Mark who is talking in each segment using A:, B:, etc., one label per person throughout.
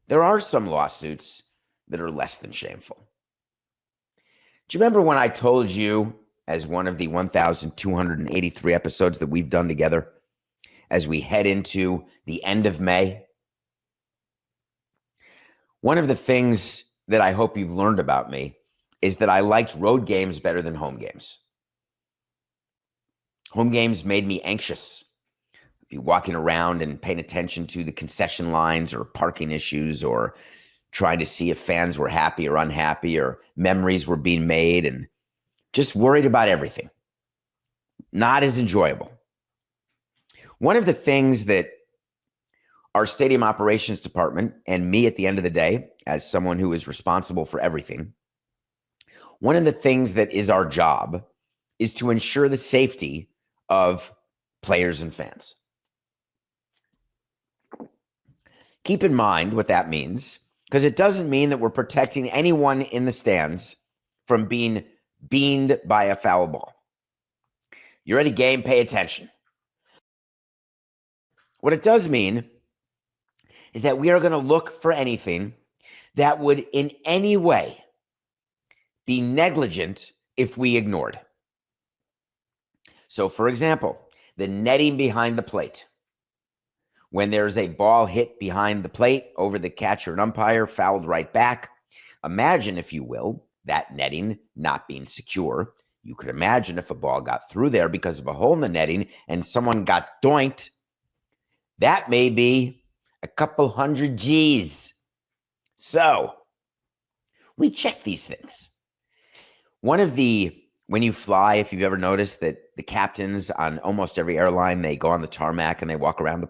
A: there are some lawsuits that are less than shameful. Do you remember when I told you, as one of the 1,283 episodes that we've done together, as we head into the end of May? One of the things that I hope you've learned about me is that I liked road games better than home games. Home games made me anxious. Be walking around and paying attention to the concession lines or parking issues, or trying to see if fans were happy or unhappy, or memories were being made, and just worried about everything. Not as enjoyable. One of the things that our stadium operations department, and me at the end of the day, as someone who is responsible for everything, one of the things that is our job is to ensure the safety of players and fans. Keep in mind what that means, because it doesn't mean that we're protecting anyone in the stands from being beamed by a foul ball. You're at a game, pay attention. What it does mean is that we are going to look for anything that would in any way be negligent if we ignored. So, for example, the netting behind the plate. When there's a ball hit behind the plate over the catcher and umpire, fouled right back, imagine, if you will, that netting not being secure. You could imagine if a ball got through there because of a hole in the netting and someone got doinked, that may be a couple hundred G's. So we check these things. When you fly, if you've ever noticed that the captains on almost every airline, they go on the tarmac and they walk around the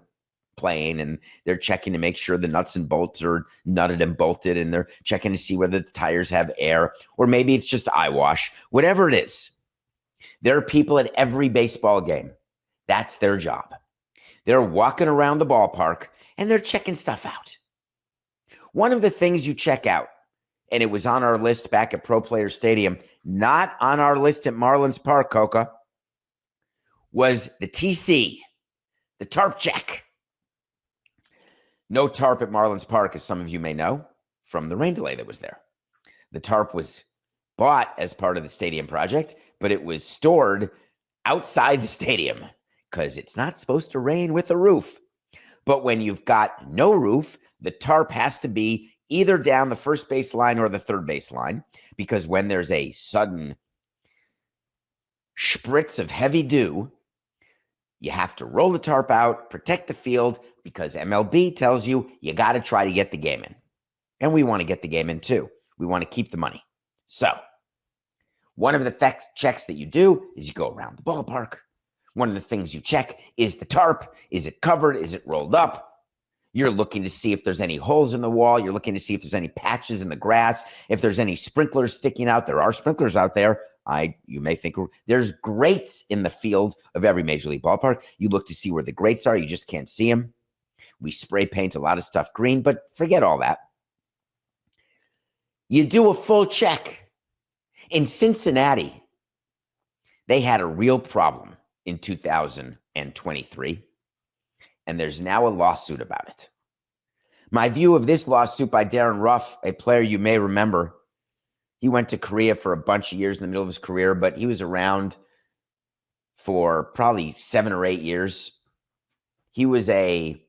A: plane and they're checking to make sure the nuts and bolts are nutted and bolted, and they're checking to see whether the tires have air, or maybe it's just eye wash. Whatever it is, there are people at every baseball game. That's their job. They're walking around the ballpark and they're checking stuff out. One of the things you check out, and it was on our list back at Pro Player Stadium, not on our list at Marlins Park, Coca, was the TC, the tarp check. No tarp at Marlins Park, as some of you may know, from the rain delay that was there. The tarp was bought as part of the stadium project, but it was stored outside the stadium because it's not supposed to rain with a roof. But when you've got no roof, the tarp has to be either down the first base line or the third base line, because when there's a sudden spritz of heavy dew, you have to roll the tarp out, protect the field, because MLB tells you you got to try to get the game in. And we want to get the game in too. We want to keep the money. So one of the checks that you do is you go around the ballpark. One of the things you check is the tarp. Is it covered? Is it rolled up? You're looking to see if there's any holes in the wall. You're looking to see if there's any patches in the grass, if there's any sprinklers sticking out. There are sprinklers out there. You may think there's grates in the field of every Major League ballpark. You look to see where the grates are. You just can't see them. We spray paint a lot of stuff green, but forget all that. You do a full check. In Cincinnati, they had a real problem in 2023. And there's now a lawsuit about it. My view of this lawsuit by Darren Ruff, a player you may remember, he went to Korea for a bunch of years in the middle of his career, but he was around for probably 7 or 8 years. He was a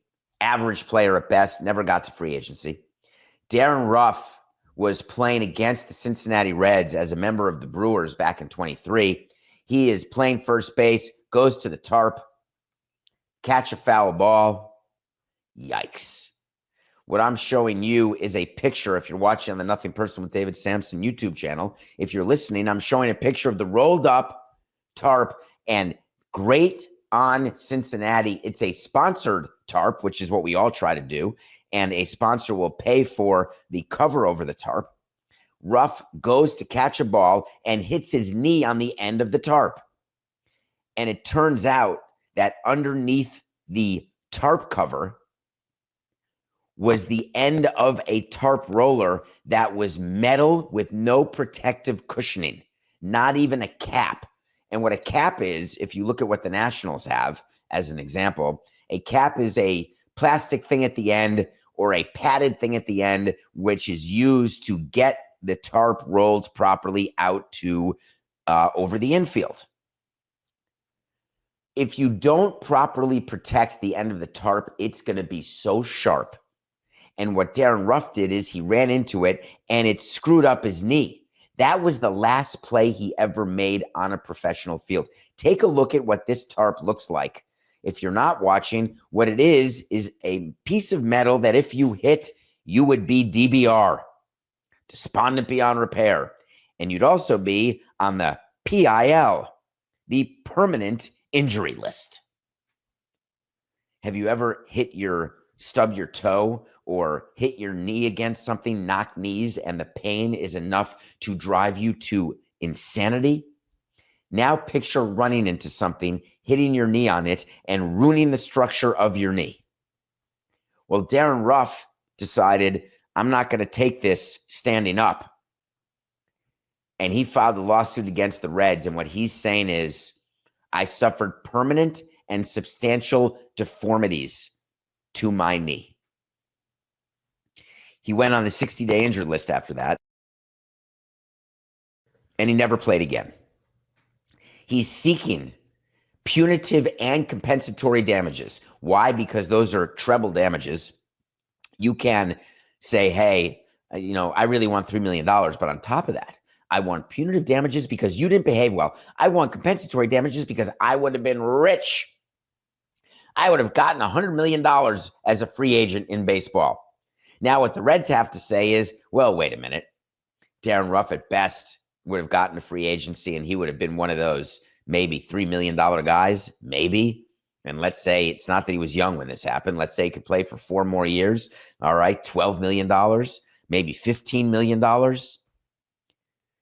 A: average player at best, never got to free agency. Darren Ruff was playing against the Cincinnati Reds as a member of the Brewers back in 23. He is playing first base, goes to the tarp, catch a foul ball. Yikes. What I'm showing you is a picture. If you're watching on the Nothing Personal with David Samson YouTube channel, if you're listening, I'm showing a picture of the rolled up tarp, and great on Cincinnati. It's a sponsored tarp, which is what we all try to do. And a sponsor will pay for the cover over the tarp. Ruff goes to catch a ball and hits his knee on the end of the tarp. And it turns out that underneath the tarp cover was the end of a tarp roller that was metal with no protective cushioning, not even a cap. And what a cap is, if you look at what the Nationals have as an example, a cap is a plastic thing at the end, or a padded thing at the end, which is used to get the tarp rolled properly out to over the infield. If you don't properly protect the end of the tarp, it's going to be so sharp. And what Darren Ruff did is he ran into it and it screwed up his knee. That was the last play he ever made on a professional field. Take a look at what this tarp looks like. If you're not watching, what it is a piece of metal that if you hit, you would be DBR, despondent beyond repair. And you'd also be on the PIL, the permanent injury list. Have you ever stubbed your toe or hit your knee against something, knock knees, and the pain is enough to drive you to insanity? Now picture running into something, hitting your knee on it, and ruining the structure of your knee. Well, Darren Ruff decided, I'm not going to take this standing up. And he filed a lawsuit against the Reds. And what he's saying is, I suffered permanent and substantial deformities to my knee. He went on the 60-day injured list after that, and he never played again. He's seeking punitive and compensatory damages. Why? Because those are treble damages. You can say, hey, I really want $3 million, but on top of that, I want punitive damages because you didn't behave well. I want compensatory damages because I would have been rich. I would have gotten $100 million as a free agent in baseball. Now, what the Reds have to say is, well, wait a minute. Darren Ruff at best would have gotten a free agency, and he would have been one of those maybe $3 million guys, maybe. And let's say it's not that he was young when this happened. Let's say he could play for 4 more years. All right, $12 million, maybe $15 million.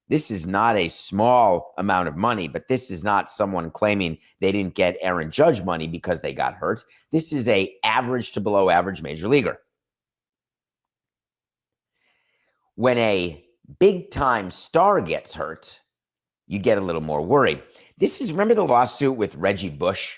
A: This is not a small amount of money, but this is not someone claiming they didn't get Aaron Judge money because they got hurt. This is a average to below average major leaguer. When a big-time star gets hurt, you get a little more worried. Remember the lawsuit with Reggie Bush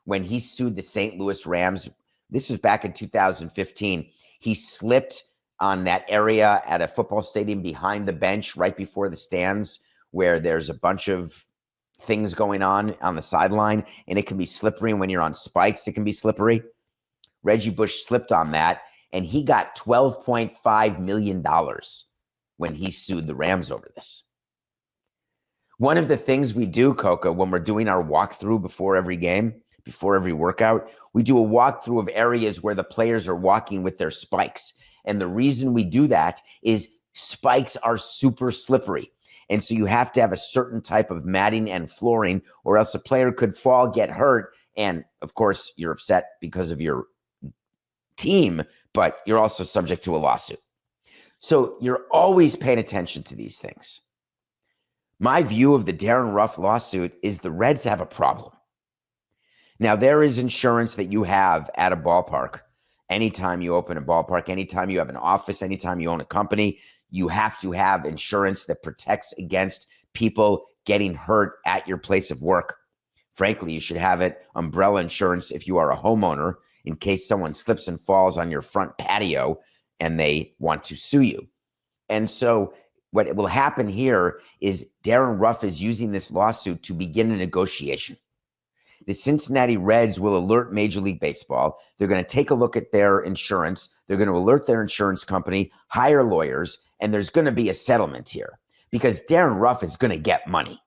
A: when he sued the St. Louis Rams? This was back in 2015. He slipped on that area at a football stadium behind the bench right before the stands where there's a bunch of things going on the sideline, and it can be slippery. And when you're on spikes, it can be slippery. Reggie Bush slipped on that, and he got $12.5 million when he sued the Rams over this. One of the things we do, Coco, when we're doing our walkthrough before every game, before every workout, we do a walkthrough of areas where the players are walking with their spikes. And the reason we do that is spikes are super slippery. And so you have to have a certain type of matting and flooring, or else a player could fall, get hurt. And of course, you're upset because of your team, but you're also subject to a lawsuit. So you're always paying attention to these things. My view of the Darren Ruff lawsuit is the Reds have a problem. Now, there is insurance that you have at a ballpark. Anytime you open a ballpark, anytime you have an office, anytime you own a company, you have to have insurance that protects against people getting hurt at your place of work. Frankly, you should have umbrella insurance if you are a homeowner in case someone slips and falls on your front patio and they want to sue you. And so what will happen here is Darren Ruff is using this lawsuit to begin a negotiation. The Cincinnati Reds will alert Major League Baseball. They're going to take a look at their insurance. They're going to alert their insurance company, hire lawyers, and there's going to be a settlement here because Darren Ruff is going to get money.